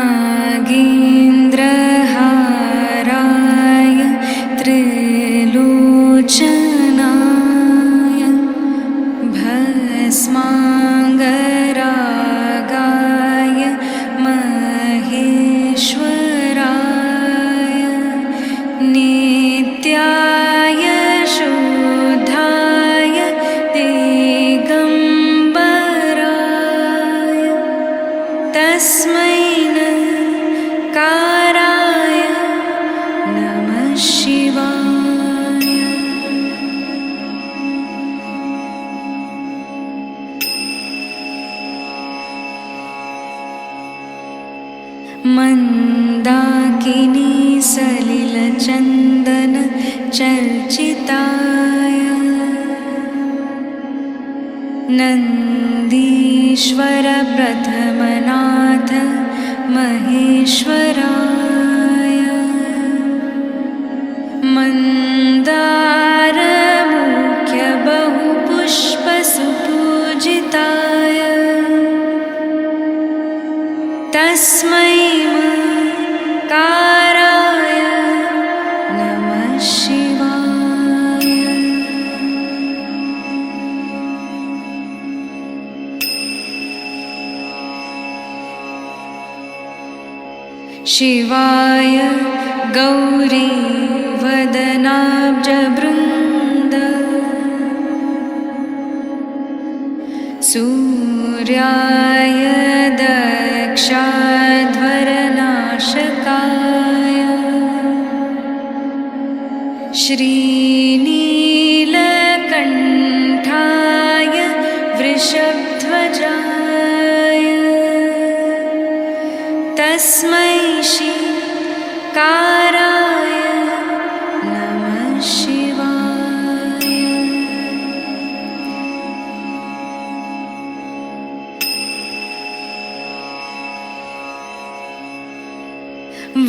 नागेन्द्रहाराय त्रिलोचनाय भस्माङ्गरागाय महेश्वराय नित्याय शुद्धाय दिगम्बराय तस्मै नकाराय नमः शिवाय। मन्दाकिनी सलिलचन्दन चर्चिताय नन्दीश्वर प्रथमनाथ महेश्वराय मन्दारमुख्य बहुपुष्पसुपूजिताय तस्मै मकाराय नमः शिवाय। शिवाय गौरीवदनाब्जवृन्द सूर्याय दक्षाध्वरनाशकाय श्रीनीलकण्ठाय वृषभध्वजाय तस्मै शिकाराय नमः शिवाय।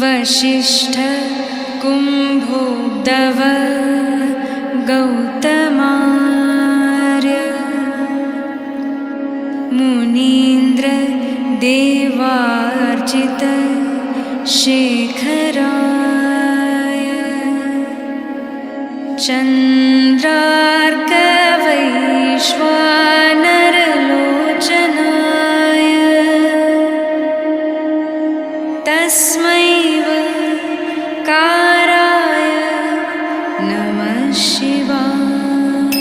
वसिष्ठ कुम्भोद्भव गौतमार्य मुनीन्द्र देवार्चित शेखराय चन्द्रार्कवैश्वानरलोचनाय तस्मै काराय नमः शिवाय।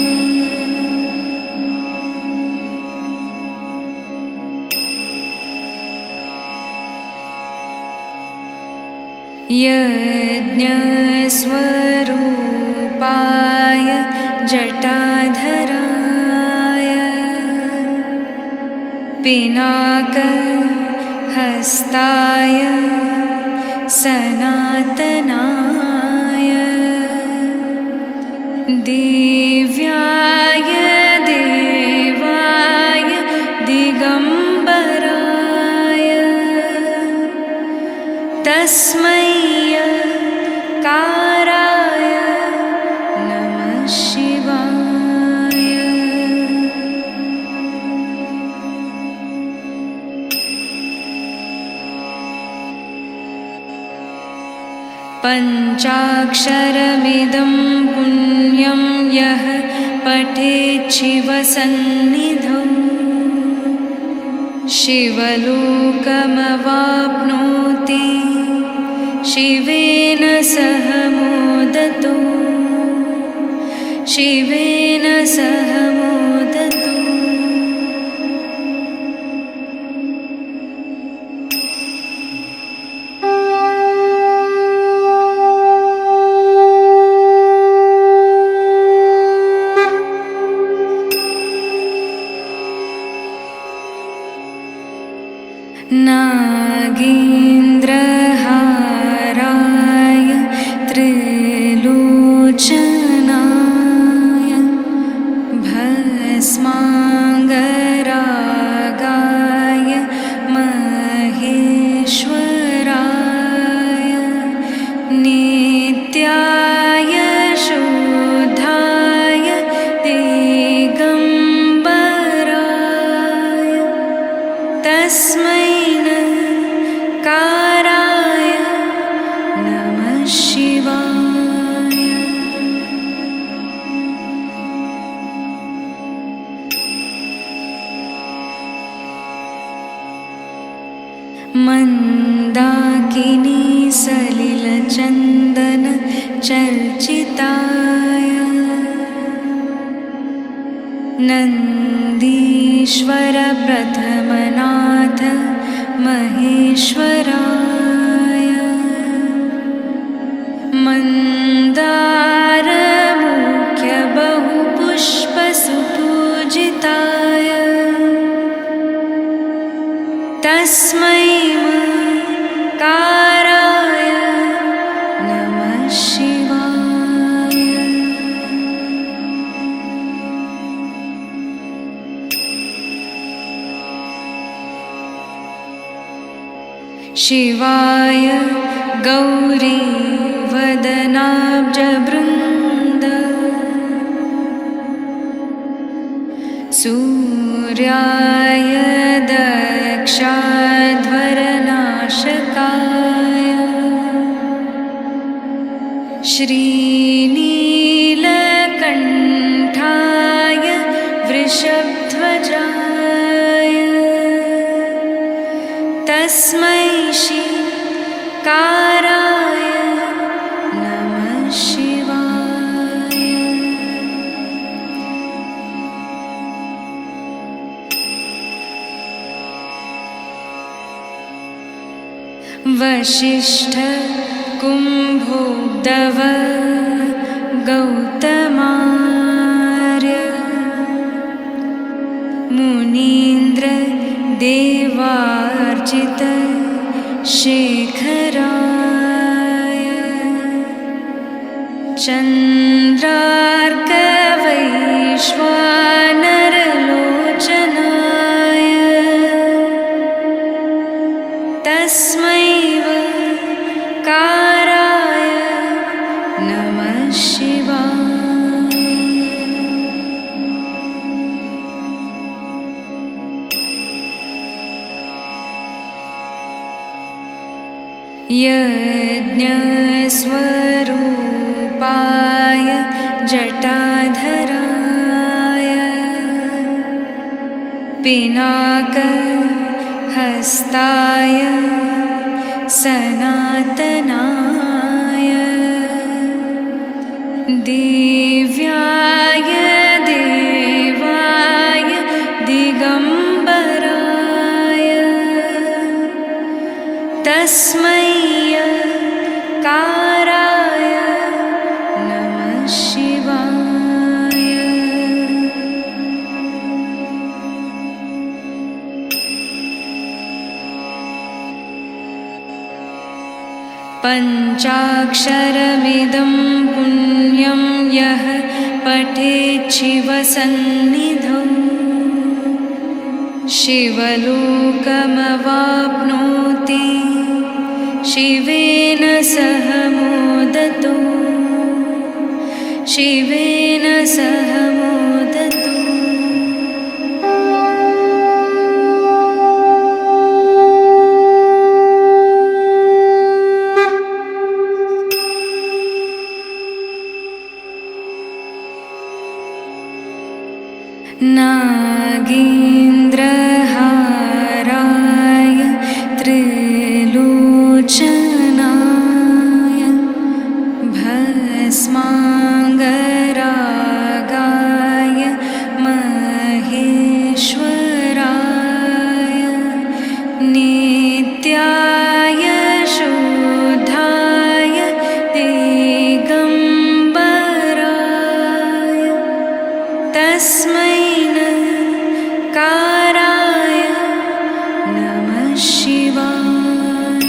यज्ञस्वरूपाय जटाधराय पिनाकहस्ताय सनातनाय दिव्याय देवाय दिगम्बराय तस्मै काराय नमः शिवाय। पञ्चाक्षरमिदं पुण्यं यः पठेत् शिवसन्निधौ शिवलोकमवाप्नोति शिवेन सह मोदतो शिवेन सह मोदतो। नागेन्द्रहाराय त्रिलोचनाय मन्दाकिनी सलिलचन्दन चर्चिताय नन्दीश्वर प्रथमनाथ महेश्वराय मन्दारमुख्य बहुपुष्पसुपूजिताय तस्मै काराय नमः शिवाय। शिवाय गौरी वदनाब्जवृन्द सूर्याय दक्षाध्वरनाशकाय श्रीनीलकण्ठाय वृषभध्वजाय तस्मै काराय नमः शिवाय। वसिष्ठ कुम्भोद्गव गौतमार्य मुनीन्द्र देवार्चित शेखराय चन्द्रार्कवैश्वानरलोचनाय तस्मै काराय नमः शिवाय। यज्ञस्वरूपाय जटाधराय पिनाकहस्ताय सनातनाय दिव्याय देवाय दिगम्बराय तस्मै काराय नमः शिवाय। पञ्चाक्षरमिदं पुण्यं यः पठेत् शिवसन्निधौ शिवलोकमवाप्नोति शिवेन सह मोदतो शिवेन सह मोदतो। नागेन्द्रहाराय त्रिलोचनाय भस्माङ्गरागाय महेश्वराय नित्याय शुद्धाय दिगम्बराय तस्मै काराय नमः शिवाय।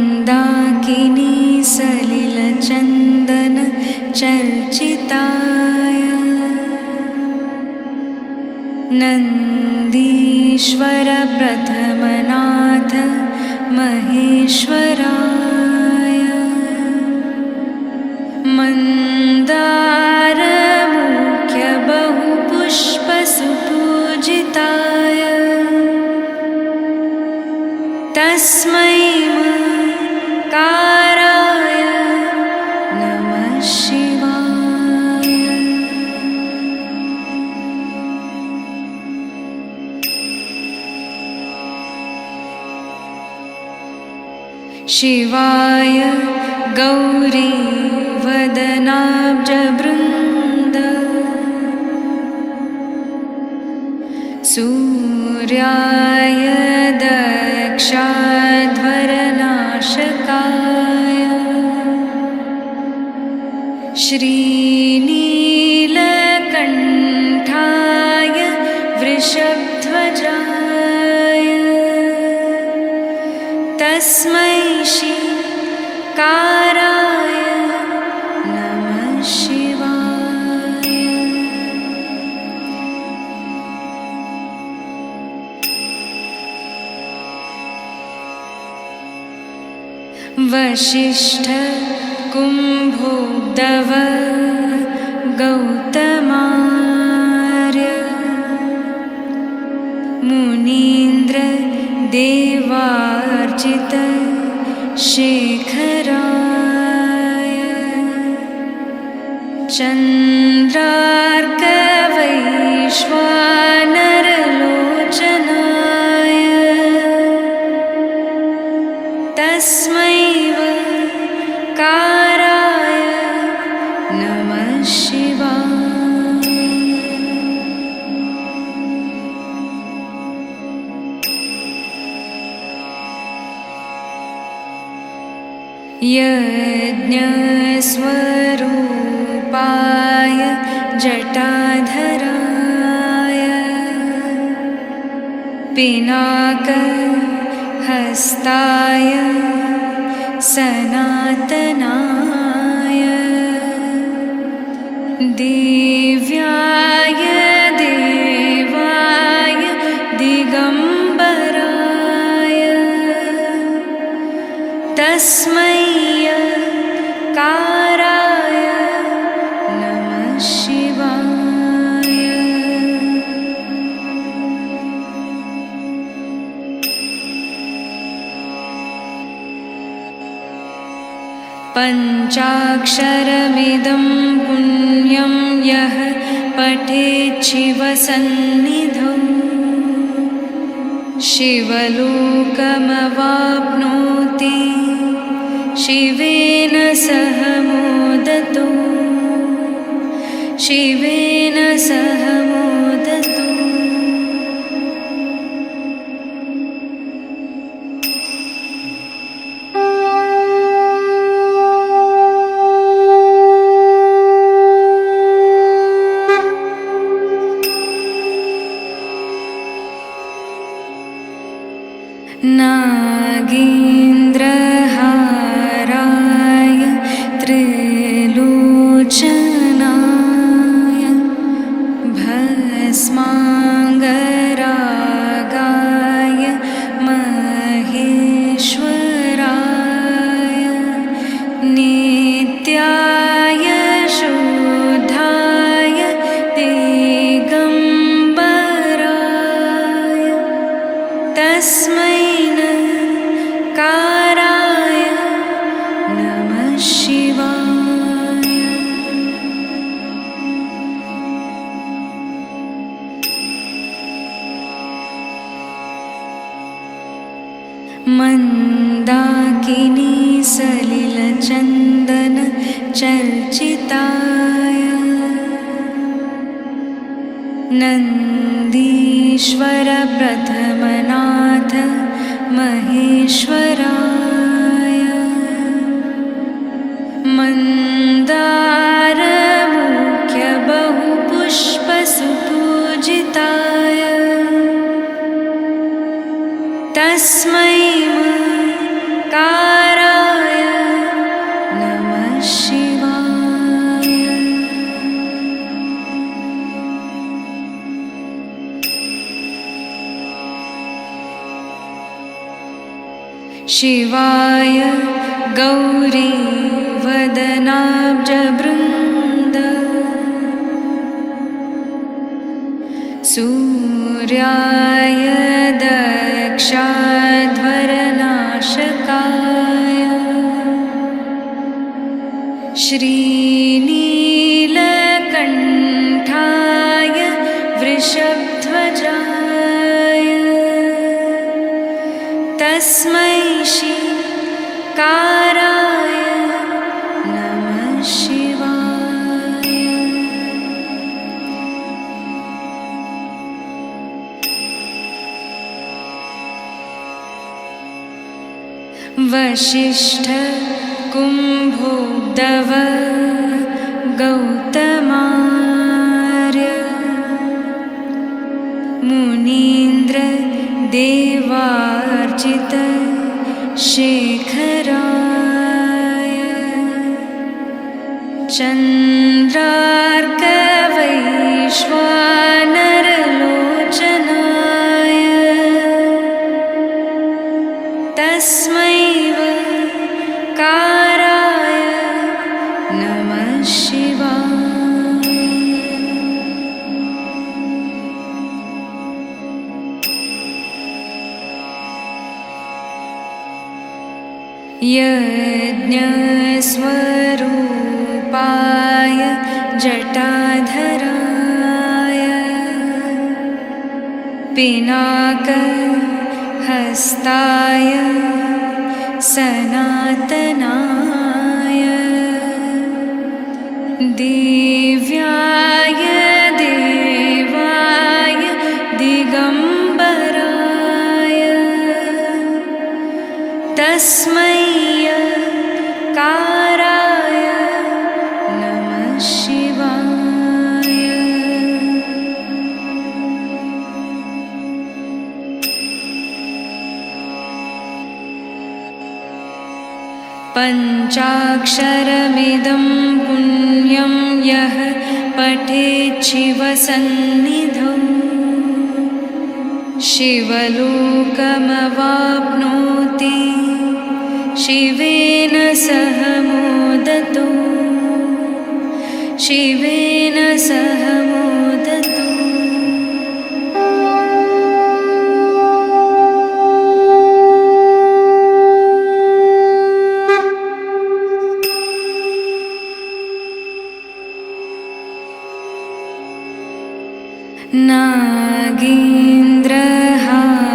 मन्दाकिनी सलिलचन्दन चर्चिताय नन्दीश्वर प्रथमनाथ महेश्वराय मन्दारमुख्य बहुपुष्पसुपूजिताय तस्मै काराय नमः शिवाय। शिवाय गौरी वदनाब्जवृन्द सूर्याय दक्षाध्वरनाशकाय श्रीनीलकण्ठाय वृषभध्वजाय तस्मै श्रीकाराय नमः शिवाय। वसिष्ठ कुम्भोद्गव गौतमार्य मुनीन्द्र देवार्चित शेखराय चन्द्रार्कवैश्वानरलोचनाय तस्मै काराय नमः शिवाय। यज्ञस्वरूपाय जटाधराय पिनाकहस्ताय सनातनाय दिव्याय देवाय दिगम्बराय तस्मै काराय नमः शिवाय। पञ्चाक्षरमिदं पुण्यं यः पठेत् शिवसन्निधौ शिवलोकमवाप्नोति शिवेन सह मोदतो शिवेन सह मोदतो। नागेन्द्रहाराय त्रिलोचनाय भस्माङ्गरागाय महेश्वराय नित्याय शुद्धाय दिगम्बराय तस्मै काराय नमः शिवाय। मन्दाकिनी सलिलचन्दन चर्चिताय नन्दीश्वर प्रथमनाथ महेश्वराय मन्दारमुख्य बहुपुष्पसुपूजिताय तस्मै काराय नमः शिवाय। शिवाय गौरी वदनाब्जवृन्द सूर्याय दक्षाध्वरनाशकाय श्रीनीलकण्ठाय वृषभध्वजाय तस्मै काराय नमः शिवाय। वसिष्ठ कुम्भोद्धव गौतमार्य मुनीन्द्र देवार्चित शेखराय चन्द्रार्कवैश्वानरलोचनाय तस्मै काराय नमः शिवाय। यज्ञस्वरूपाय जटाधराय पिनाकहस्ताय सनातनाय दिव्याय देवाय दिगम्बराय तस्मै काराय नमः शिवाय। पञ्चाक्षरमिदं पुण्यं यः पठेत् शिवसन्निधौ शिवलोकमवाप्नोति शिवेन सह मोदतो शिवेन सह मोदतो।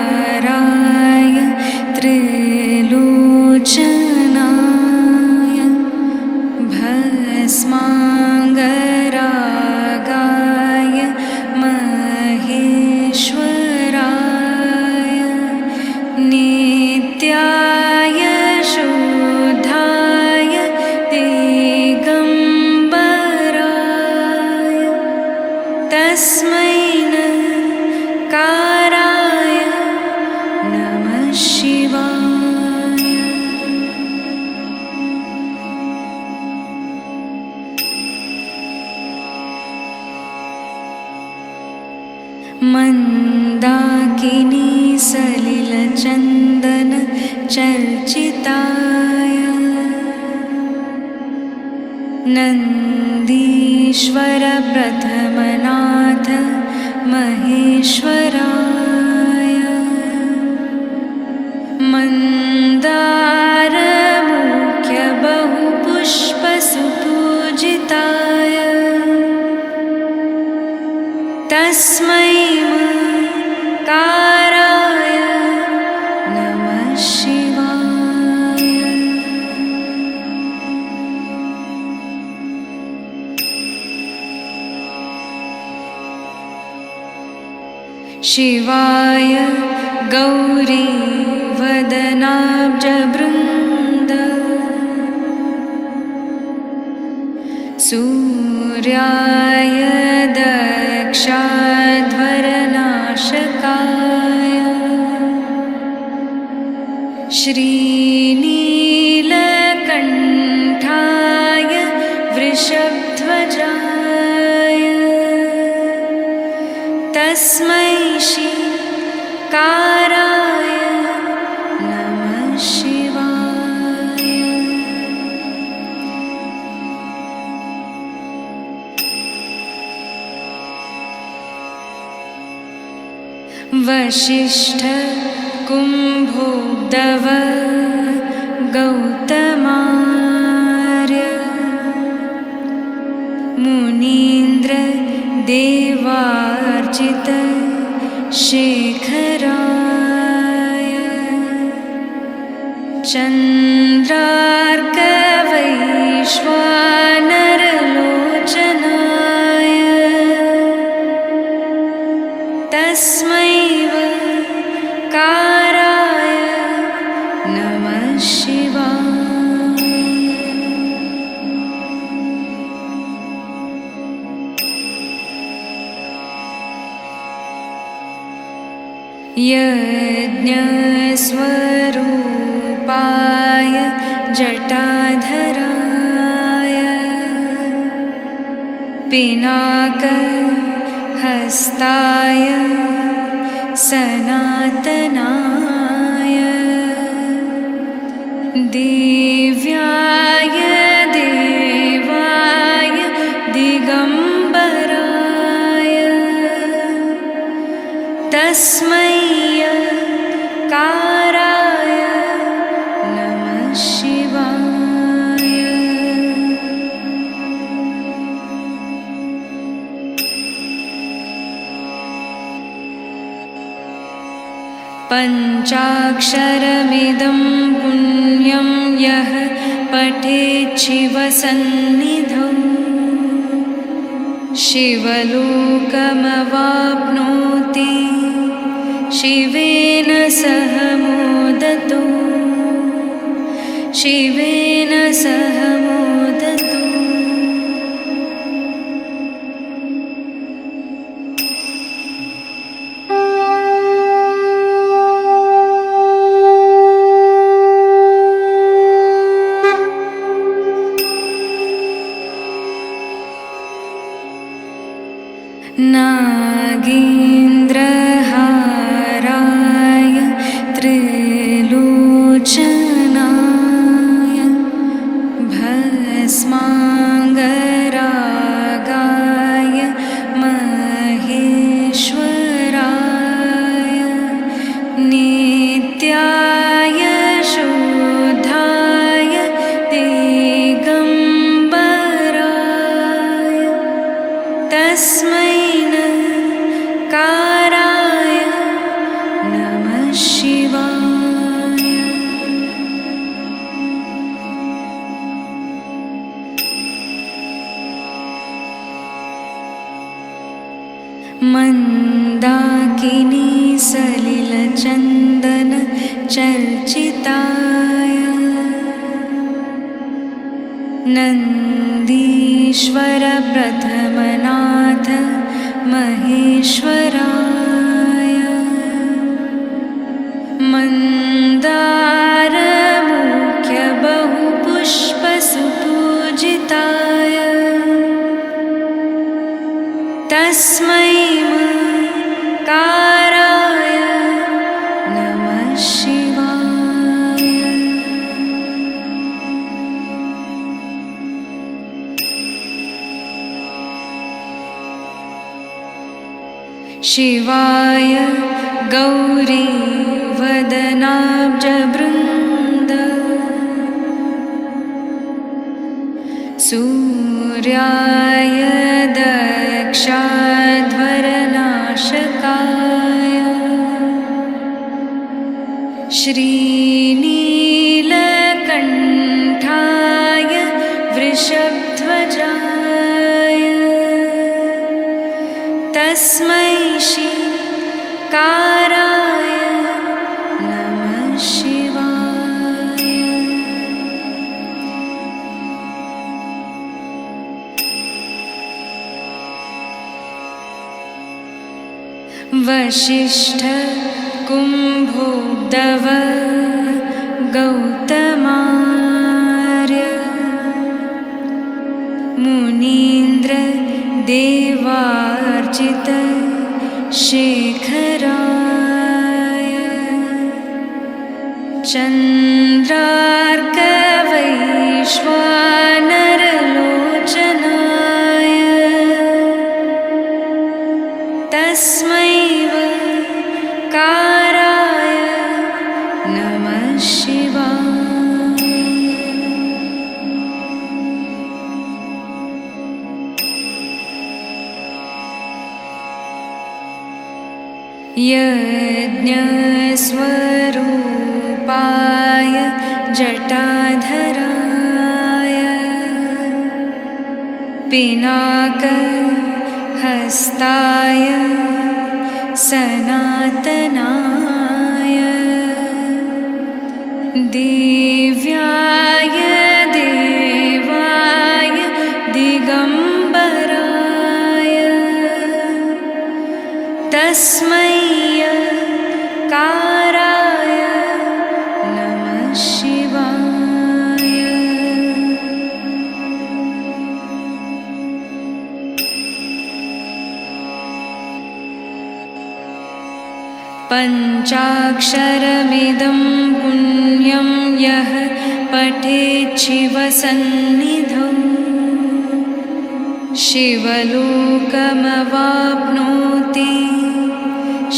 नागेन्द्रहाराय त्रिलोचनाय भस्माङ्गरागाय महेश्वराय नित्याय शुद्धाय दिगम्बराय तस्मै काराय नमः शिवाय। मन्दाकिनी सलिलचन्दन चर्चिताय नन्दीश्वर प्रथमनाथ महेश्वराय मन्दारमुख्य बहुपुष्पसुपूजिताय तस्मै काराय नमः शिवाय। शिवाय गौरीवदनाब्जवृन्द सूर्याय दक्षाध्वरनाशकाय श्रीनीलकण्ठाय वृषभध्वजाय तस्मै काराय नमः शिवाय। वसिष्ठ कुम्भोद्धव गौतमार्य मुनीन्द्र देवार्चित शेखराय चन्द्रार्कवैश्वानरलोचनाय तस्मै काराय नमः शिवाय। यज्ञस्वरूपाय जटाधराय पिनाकहस्ताय सनातनाय दिव्याय देवाय दिगम्बराय तस्मै काराय नमः शिवाय। पञ्चाक्षरमिदं पुण्यं यः पठेत् शिवसन्निधौ शिवलोकमवाप्नोति शिवेन सह मोदतो शिवेन सह मोदतो। नागेन्द्रहाराय त्रिलोचनाय भस्माङ्गरागाय महेश्वराय नित्याय शुद्धाय दिगम्बराय तस्मै काराय नमः शिवाय। मन्दाकिनी सलिलचन्दन चर्चिताय नन्दीश्वर प्रथमनाथ महेश्वराय मन्दारमुख्य बहुपुष्पसुपूजिताय तस्मै काराय नमः शिवाय। शिवाय गौरीवदनाब्जवृन्द सूर्याय दक्षाध्वरनाशकाय श्रीनीलकण्ठाय वृषभध्वजाय तस्मै काराय नमः शिवाय। वसिष्ठ कुम्भोद्धव गौतमार्य मुनीन्द्र देवार्चित शेखराय चन्द्रार्कवैश्वानरलोचनाय तस्मै काराय नमः शिवाय। यज्ञस्वरूपाय जटाधराय पिनाकहस्ताय सनातनाय दिव्याय देवाय दिगम्बराय तस्मै काराय नमः शिवाय। पञ्चाक्षरमिदं पुण्यं यः पठेत् शिवसन्निधौ शिवलोकमवाप्नोति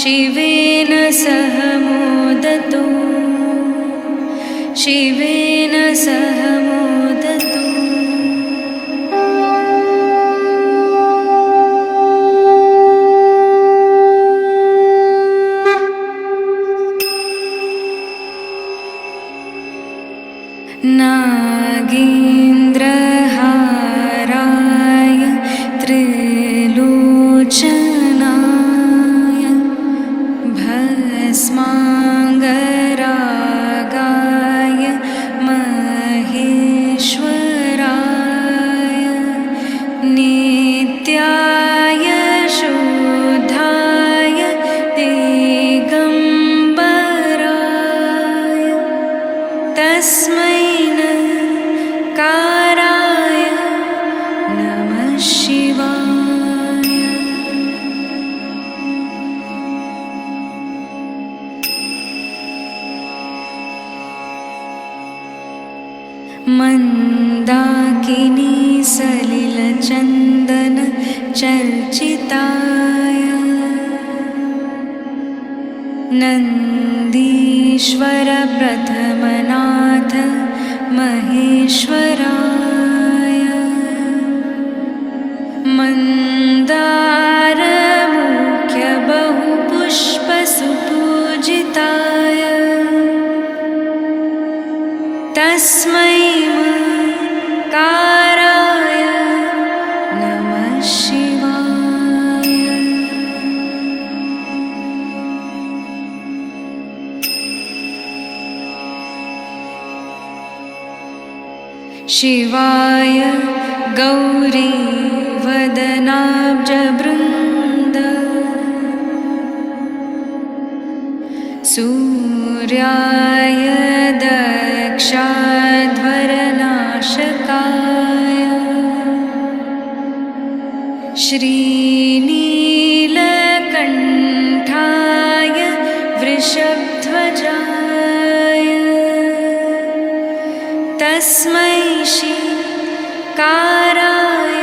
शिवेन सह मोदतो शिवेन सह मोदतो। नागेन्द्रहाराय त्रिलोचनाय भस्माङ्गरागाय महेश्वराय नित्याय शुद्धाय दिगम्बराय तस्मै काराय नमः शिवाय। मन्दाकिनी सलिलचन्दन चर्चिताय नन्दीश्वर प्रथमनाथ महेश्वराय मन्दारमुख्य बहुपुष्पसुपूजिताय तस्मै काराय नमः शिवाय। शिवाय गौरीवदनाब्जवृन्द सूर्याय दक्षाध्वरनाशकाय श्रीनीलकण्ठाय वृषभध्वजाय तस्मै काराय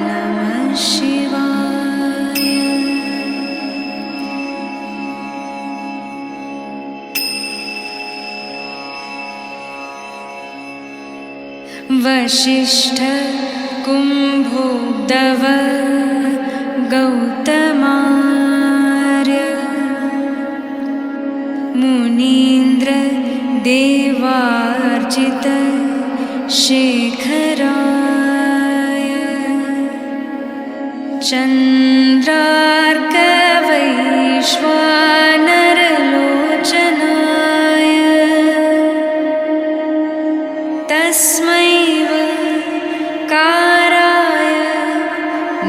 नमः शिवाय। वसिष्ठ कुम्भोद्भव गौतमार्य मुनीन्द्र देवार्चित शेखराय चन्द्रार्कवैश्वानरलोचनाय तस्मै काराय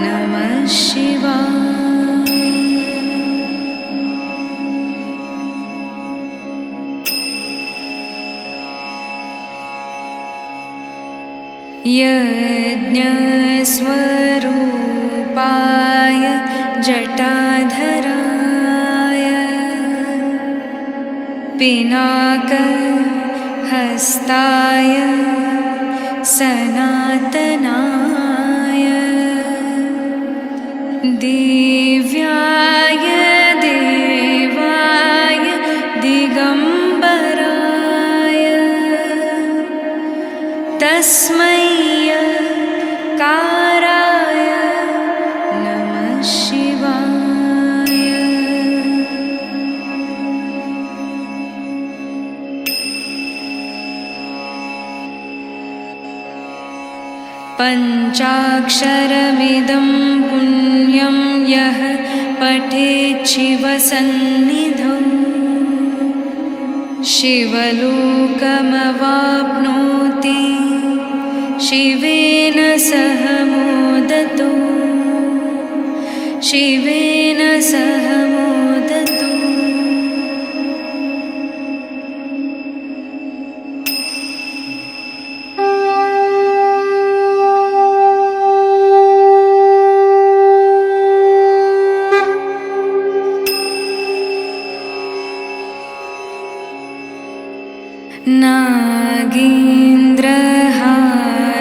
नमः शिवाय। यज्ञस्वरूपाय जटाधराय पिनाकहस्ताय सनातनाय दिव्याय देवाय दिगम्बराय तस्मै काराय नमः शिवाय। पञ्चाक्षरमिदं पुण्यं यः पठेत् शिवसन्निधौ शिवलोकमवाप्नोति शिवेन सह मोदतो शिवेन सह मोदतो।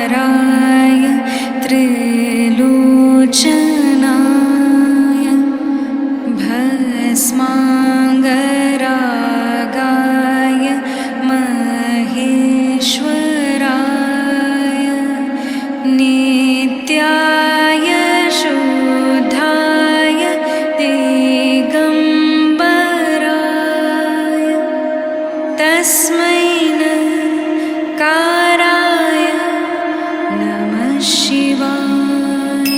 नागेन्द्रहाराय त्रिलोचनाय भस्माङ्गरागाय महेश्वराय नित्याय शुद्धाय दिगम्बराय तस्मै काराय नमः शिवाय।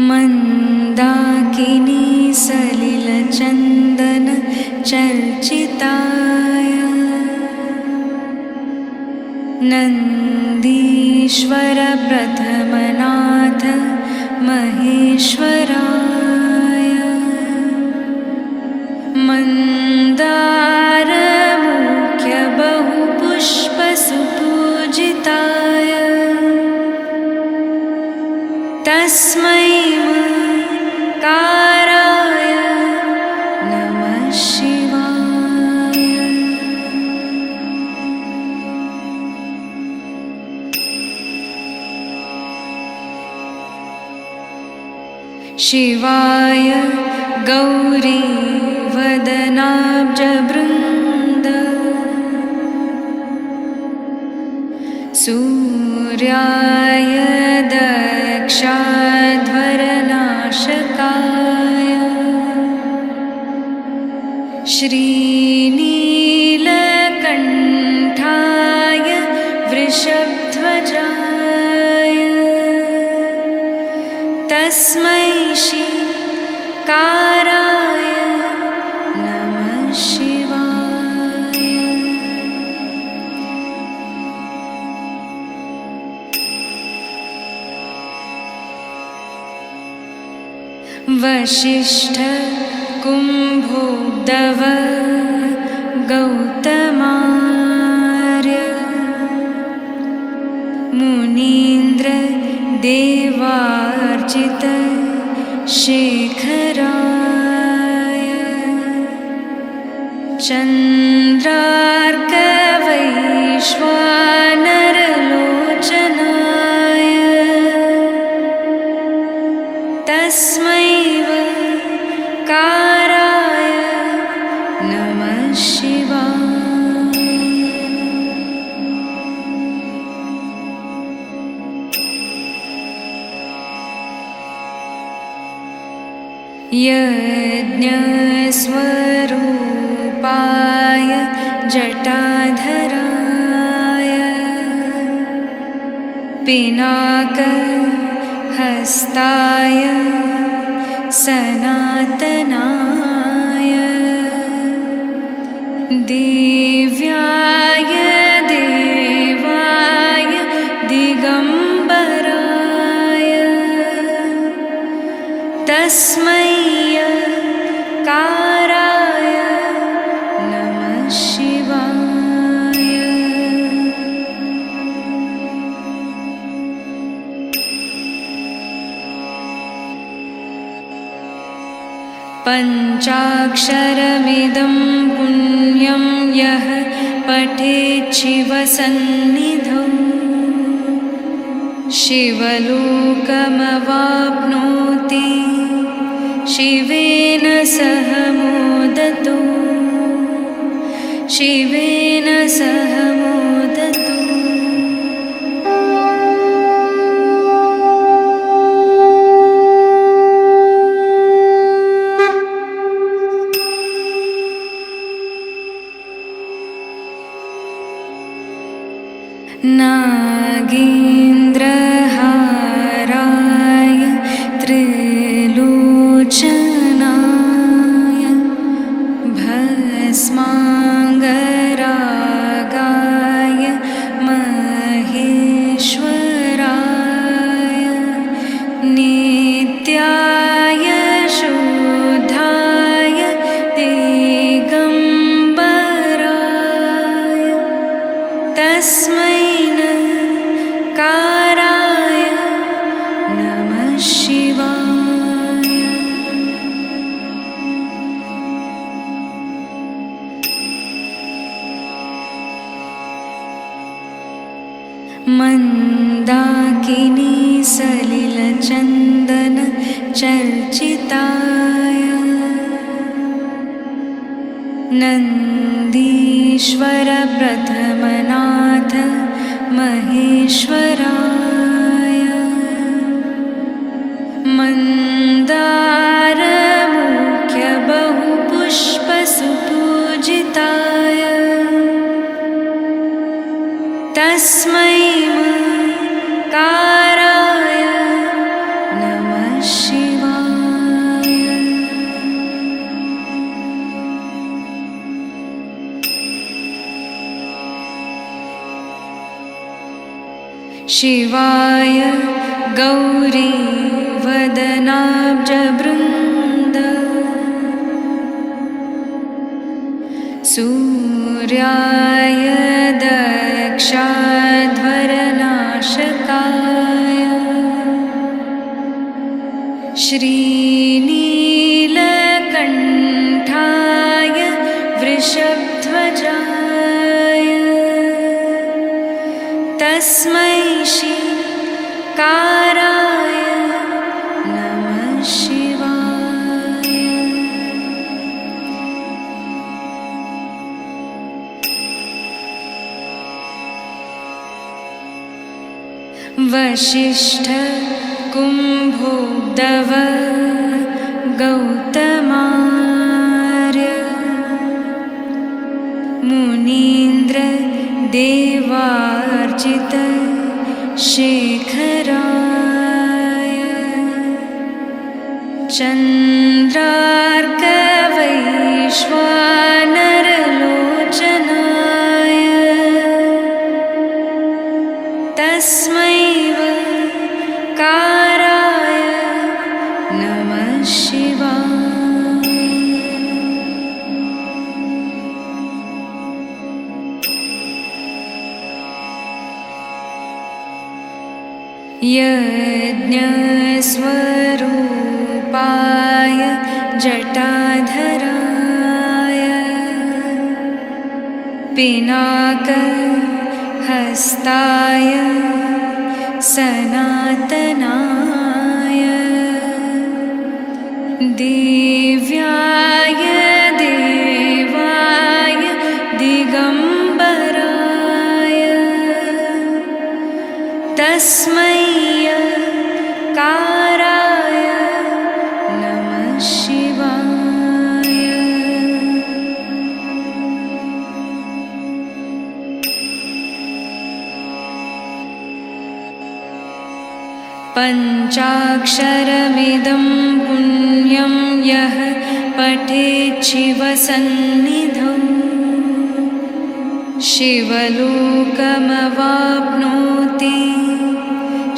मन्दाकिनी सलिलचन्दन चर्चिताय नन्दीश्वर प्रथमनाथ महेश्वराय मन्दारमुख्य बहुपुष्पसुपूजिताय तस्मै काराय नमः शिवाय। शिवाय गौरीवदनाब्जवृन्द सूर्याय दक्षाध्वरनाशकाय श्रीनीलकण्ठाय वृषभध्वजाय तस्मै काराय नमः शिवाय। वसिष्ठ कुम्भोद्धव गौतमार्य मुनीन्द्र देवार्चित शेखराय चन्द्रार्कवैश्वानरलोचनाय तस्मै काराय नमः शिवाय। यज्ञस्वरूपाय जटाधराय पिनाकहस्ताय सनातनाय दिव्याय देवाय दिगम्बराय तस्मै काराय नमः शिवाय। पञ्चाक्षरमिदं पुण्यं यः पठेत् शिवसन्निधौ शिवलोकमवाप्नोति शिवेन सह मोदतो शिवेन सह मोदतो। नागेन्द्रहाराय त्रिलोचनाय भस्माङ्गरागाय महेश्वराय नित्याय शुद्धाय दिगम्बराय तस्मै नकाराय नमः शिवाय। मन्दाकिनी सलिलचन्दन चर्चिताय नन्दीश्वर प्रथमनाथ महेश्वराय मन्दारमुख्य बहुपुष्पसुपूजिताय तस्मै मकाराय नमः शिवाय। शिवाय गौरीवदनाब्जवृन्द सूर्याय दक्षाध्वरनाशकाय श्रीनीलकण्ठाय वृषभध्वजाय तस्मै शिकाराय नमः शिवाय। वसिष्ठ कुम्भोद्धव गौतमार्य मुनीन्द्र देवार्चित शेखराय चन्द्रार्कवैश्वानरलोचनाय तस्मै काराय नमः शिवाय। यज्ञस्वरूपाय जटाधराय पिनाकहस्ताय सनातनाय दिव्याय देवाय दिगम्बराय तस्मै काराय नमः शिवाय। पञ्चाक्षरमिदं पुण्यं यः पठेत् शिवसन्निधौ शिवलोकमवाप्नोति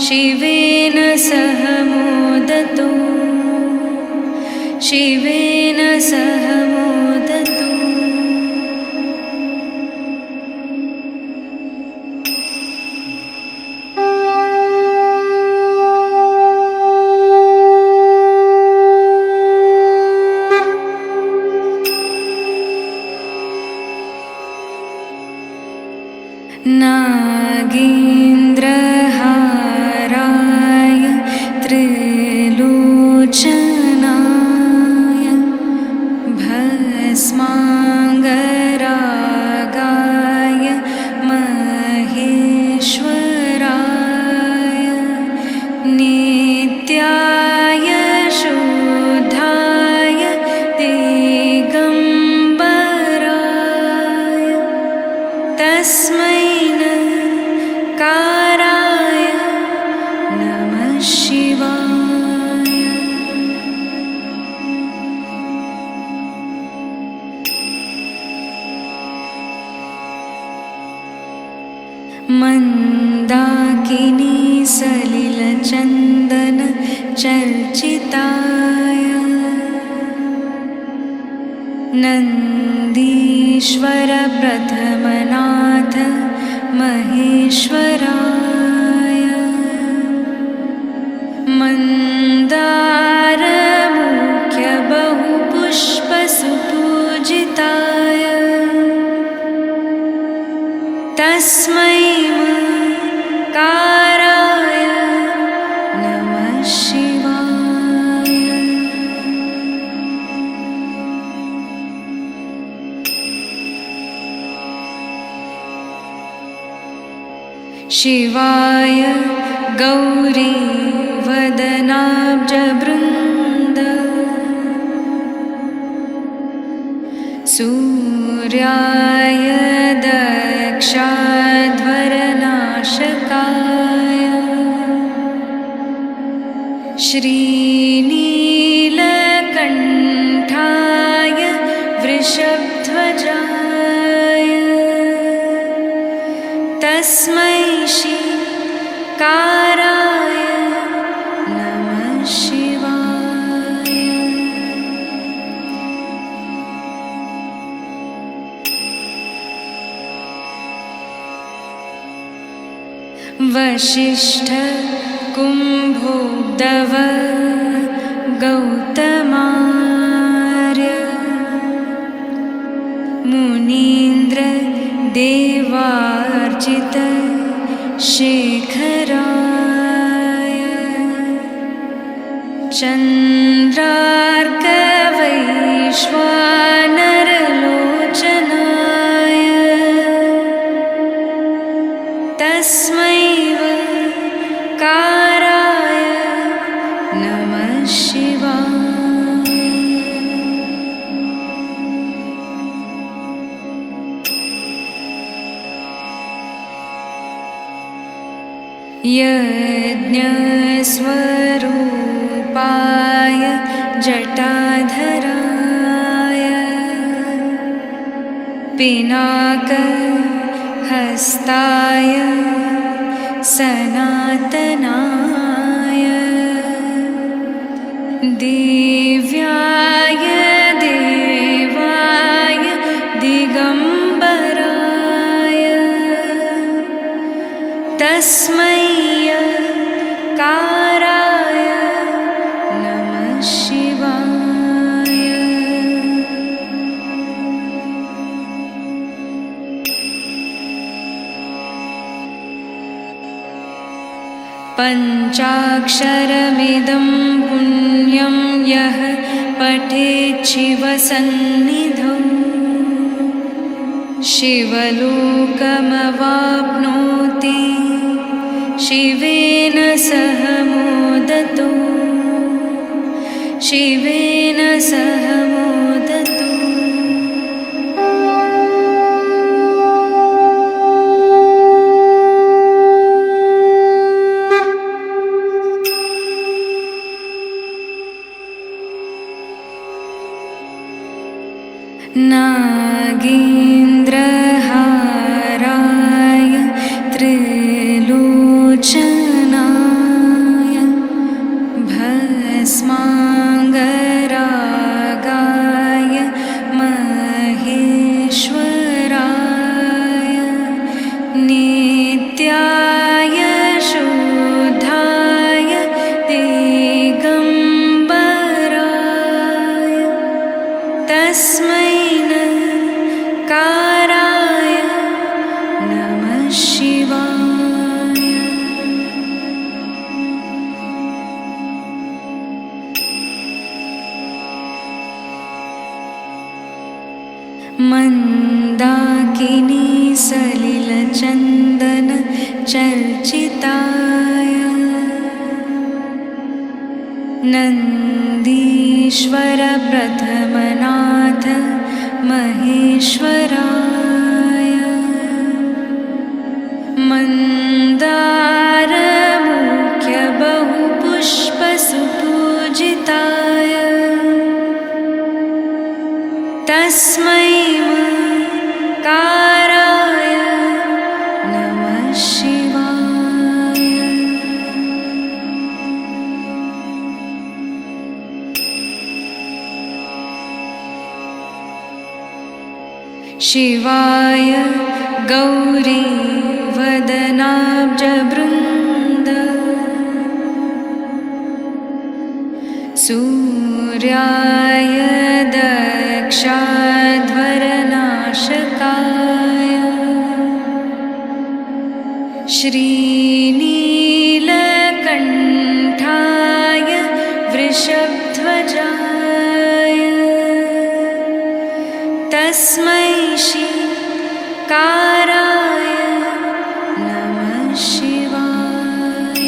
शिवेन सह मोदतो शिवेन सह मोदतो। नागेन्द्रहाराय त्रिलोचनाय भस्माङ्गरागाय महेश्वराय नित्याय शुद्धाय दिगम्बराय तस्मै मन्दाकिनी सलिलचन्दन चर्चिताय नन्दीश्वर प्रथमनाथ महेश्वराय मन्दारमुख्य बहुपुष्पसुपूजिताय तस्मै काराय नमः शिवाय। शिवाय गौरी वदनाब्जवृन्द सूर्याय दक्षाध्वरनाशकाय श्रीनीलकण्ठाय वृषभध्वजाय तस्मै काराय नमः शिवाय। वसिष्ठ कुम्भोद्भव गौतमार्य मुनीन्द्र देवार्चित शेखराय चन्द्रार्कवैश्वानरलोचनाय तस्मै काराय नमः शिवाय। यज्ञस्वरूपाय जटाधराय पिनाकहस्ताय सनातनाय दिव्याय देवाय दिगम्बराय तस्मै काराय नमः शिवाय। पञ्चाक्षरमिदं पुण्यं यः पठेत् शिवसन्निधौ शिवलोकमवाप्नोति शिवेन सह मोदतो शिवेन सह मोदतो। नागेन्द्रहाराय त्रिलोचनाय भस्माङ्गरागाय महेश्वराय नित्याय शुद्धाय दिगम्बराय तस्मै काराय नमः शिवाय। मन्दाकिनी सलिलचन्दन चर्चिताय नन्दीश्वर प्रथमनाथ महेश्वराय मन्दारमुख्य बहुपुष्पसुपूजिताय तस्मै काराय नमः शिवाय गौरी वदनाब्जवृन्द सूर्याय दक्षाध्वरनाशकाय श्रीनीलकण्ठाय वृषभध्वजाय तस्मै श्रीकाराय नमः शिवाय।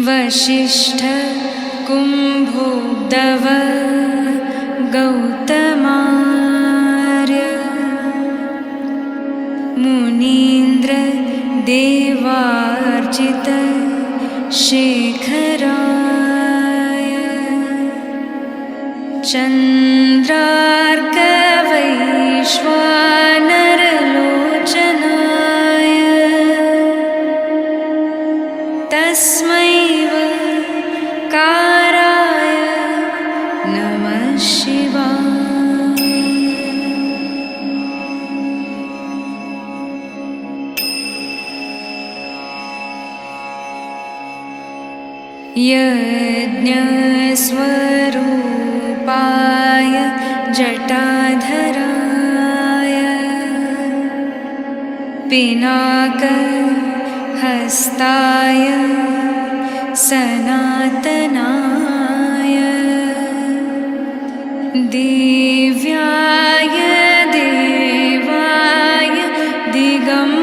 वसिष्ठ कुम्भोद्भव गौतमार्य मुनीन्द्र देवार्चित शेखराय चन्द्रार्कवैश्वानरलोचनाय तस्मै काराय नमः शिवाय। यज्ञस्वरूपाय जटाधराय पिनाकहस्ताय सनातनाय दिव्याय देवाय दिगम्बराय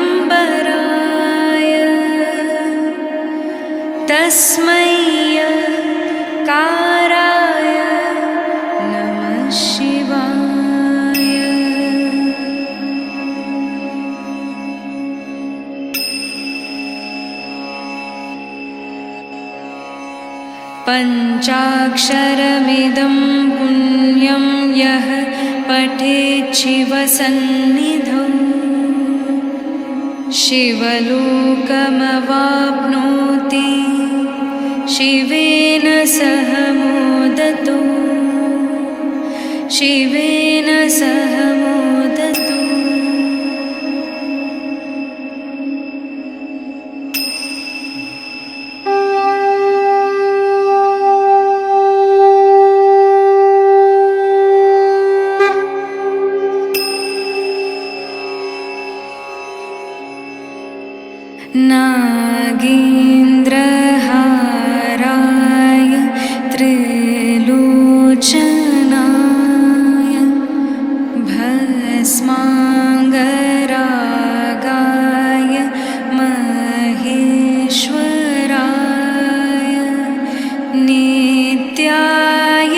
तस्मै काराय नमः शिवाय। पञ्चाक्षरमिदं पुण्यं यः पठेत् शिवसन्निधौ शिवलोकमवाप्नोति शिवेन सह मोदतो शिवेन सह मोदतो। नागेन्द्रहाराय त्रिलोचनाय भस्माङ्गरागाय महेश्वराय नित्याय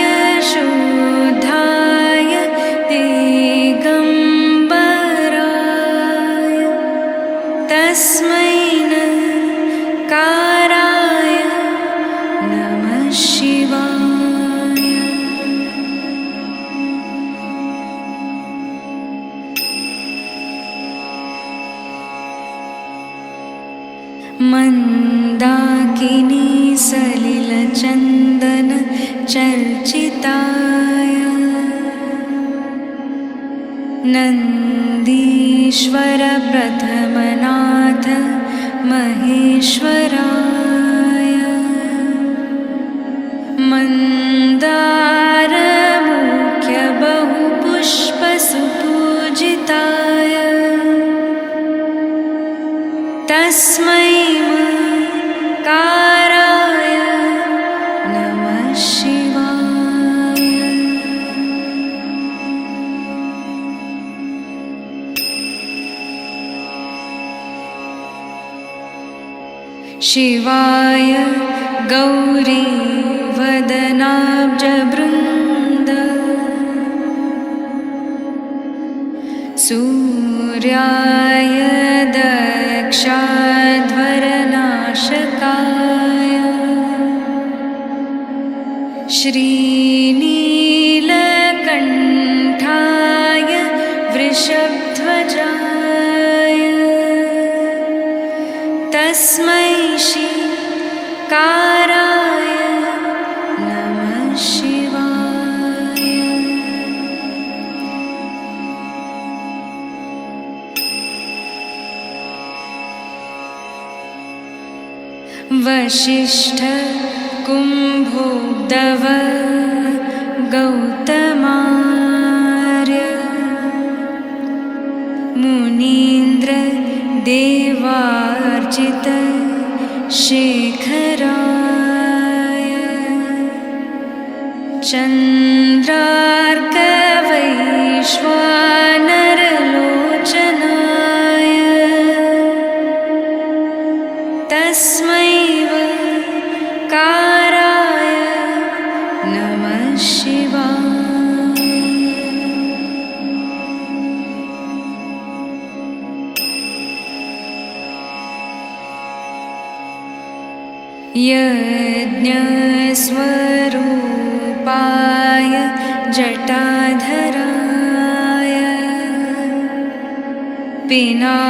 शुद्धाय दिगम्बराय तस्मै काराय नमः शिवाय। मन्दाकिनी सलिलचन्दन चर्चिताय नन्दीश्वर प्रथमनाथ महेश्वराय मन्दारमुख्य बहुपुष्पसुपूजिताय तस्मै काराय नमः शिवाय। शिवाय गौरी वदनाब्जवृन्द सूर्याय दक्षाध्वरनाशकाय श्रीनीलकण्ठाय वृषभध्वजाय तस्मै काराय नमः शिवाय। वसिष्ठ कुम्भोद्गव गौतमार्य मुनीन्द्र देवार्चित शेखराय चन्द्रार्कवैश्वानरलोचनाय तस्मै काराय नमः शिवाय। यज्ञस्वरूपाय जटाधराय पिनाकहस्ताय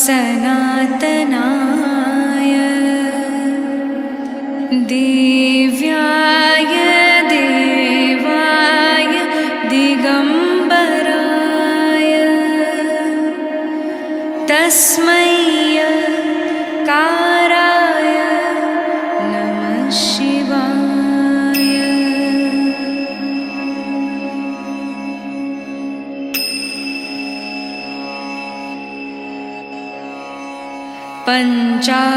सनातनाय दिव्याय देवाय दिगम्बराय तस्मै काराय नमः शिवाय।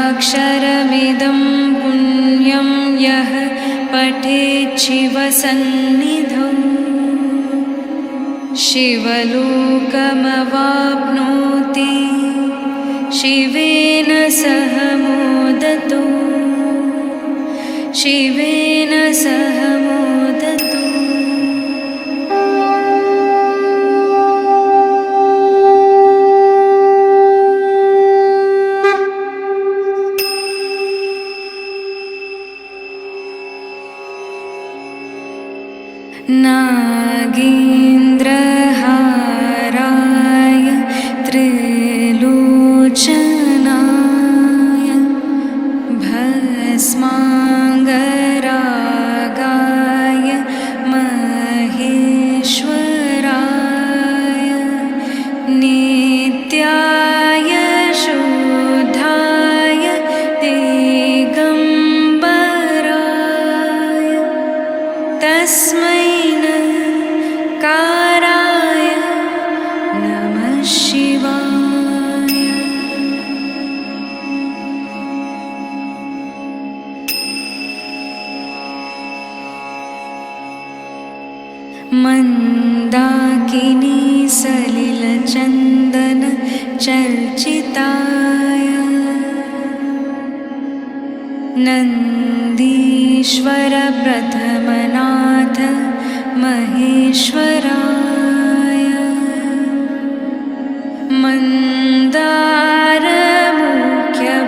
पञ्चाक्षरमिदं पुण्यं यः पठेत् शिवसन्निधौ शिवलोकमवाप्नोति शिवेन सह मोदतो शिवेन सह मोदतो। नागेन्द्रहाराय त्रिलोचनाय भस्माङ्गरागाय महेश्वराय नित्याय शुद्धाय दिगम्बराय तस्मै काराय नमः शिवाय। मन्दाकिनी सलिलचन्दन चर्चिताय नन्दीश्वर प्रथमनाथ महेश्वराय मन्दारमुख्य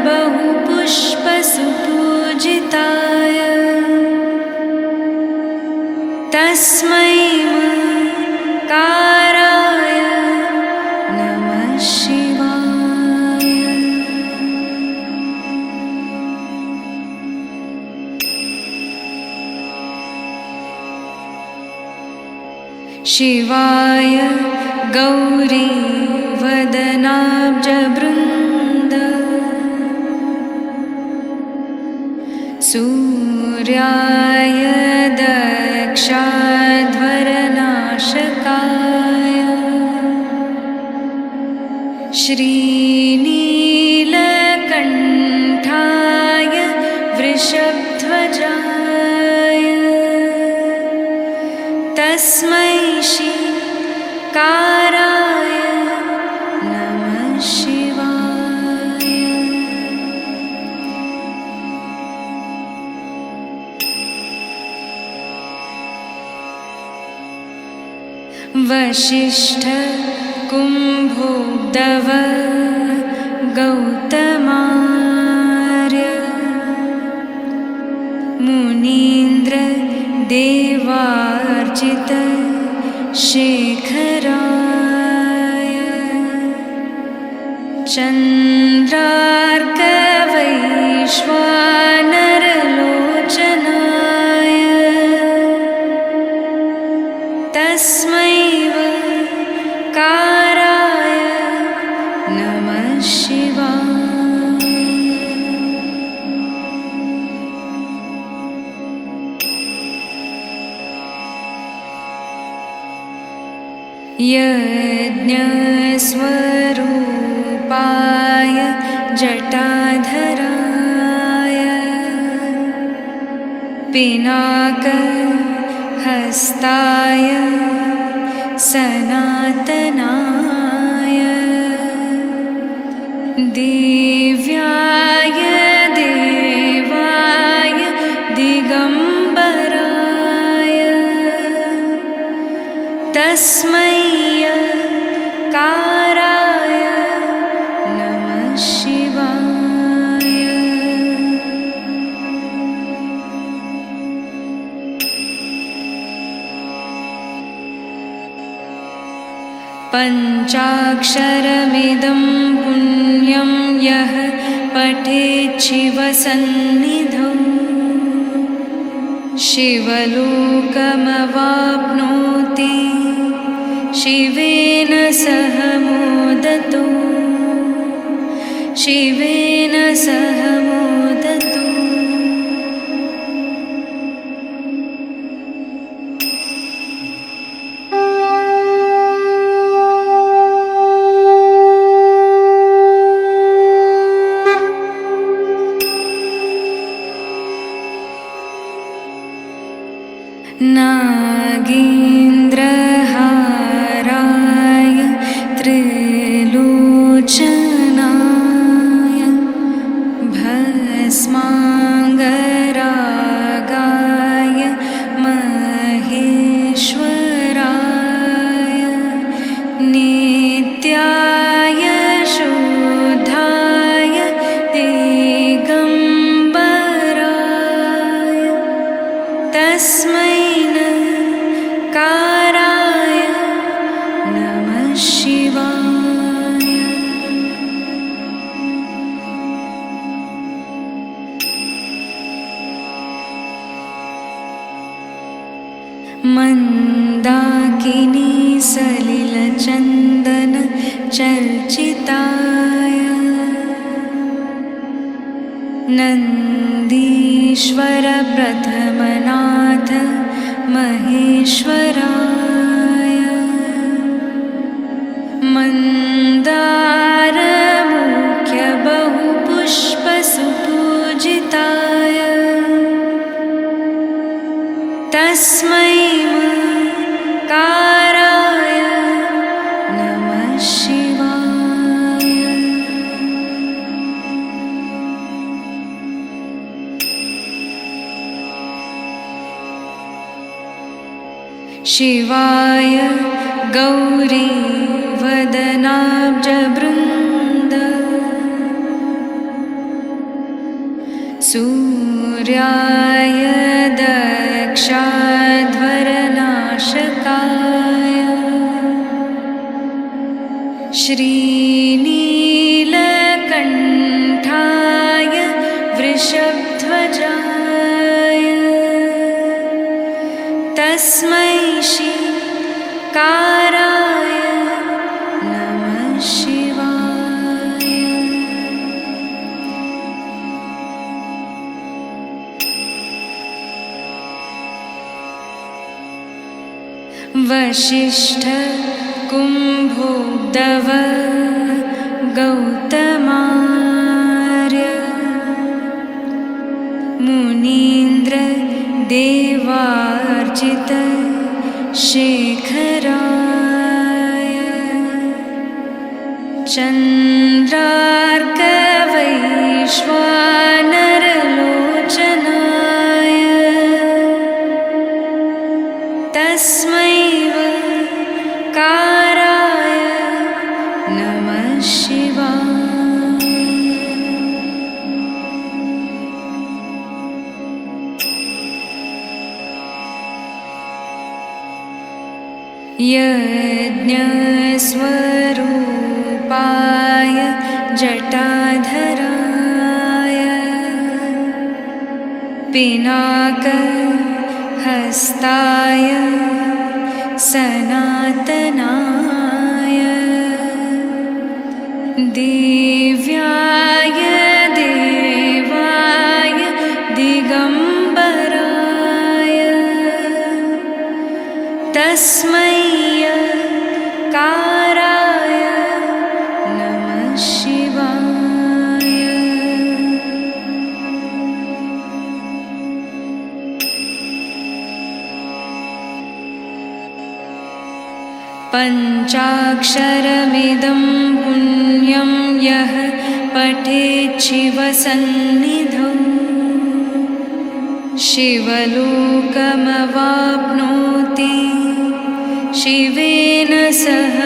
बहुपुष्पसुपूजिताय तस्मै काराय नमः शिवाय। शिवाय गौरीवदनाब्जवृन्द सूर्याय दक्षाध्वरनाशकाय श्रीनीलकण्ठाय वृषभध्वजाय तस्मै काराय नमः शिवाय। वसिष्ठ कुम्भोद्गव गौतमार्य मुनीन्द्र देवार्चित शेखराय चन्द्रार्कवैश्वानरलोचनाय तस्मै काराय नमः शिवाय। यज्ञस्वरूपाय जटाधराय पिनाकहस्ताय सनातनाय दिव्याय देवाय दिगम्बराय तस्मै काराय नमः शिवाय। पञ्चाक्षरमिदं पुण्यं यः पठेत् शिवसन्निधौ शिवलोकमवाप्नोति शिवेन सह मोदतो शिवेन सह मोदतो। नागेन्द्रहाराय त्रिलोचनाय भस्माङ्गरागाय महेश्वराय नित्याय शुद्धाय दिगम्बराय तस्मै काराय नमः शिवाय। मन्दाकिनी सलिलचन्दन चर्चिताय नन्दीश्वर प्रथमनाथ महेश्वराय मन्दारमुख्य बहुपुष्पसुपूजिताय तस्मै काराय नमः शिवाय। शिवाय गौरीवदनाब्जवृन्द सूर्याय दक्षाध्वरनाशकाय श्रीनीलकण्ठाय वृषभध्वजाय तस्मै काराय नमः शिवाय। वसिष्ठ कुम्भोद्धव गौतमार्य मुनीन्द्र देवार्चित शेखराय चन्द्रार्कवैश्वानरलोचनाय तस्मै काराय नमः शिवाय। यज्ञस्वरूपाय जटाधराय पिनाकहस्ताय सनातनाय दिव्याय देवाय दिगम्बराय तस्मै काराय नमः शिवाय। पञ्चाक्षरमिदं पुण्यं यः पठेत् शिवसन्निधौ शिवलोकमवाप्नोति शिवेन सह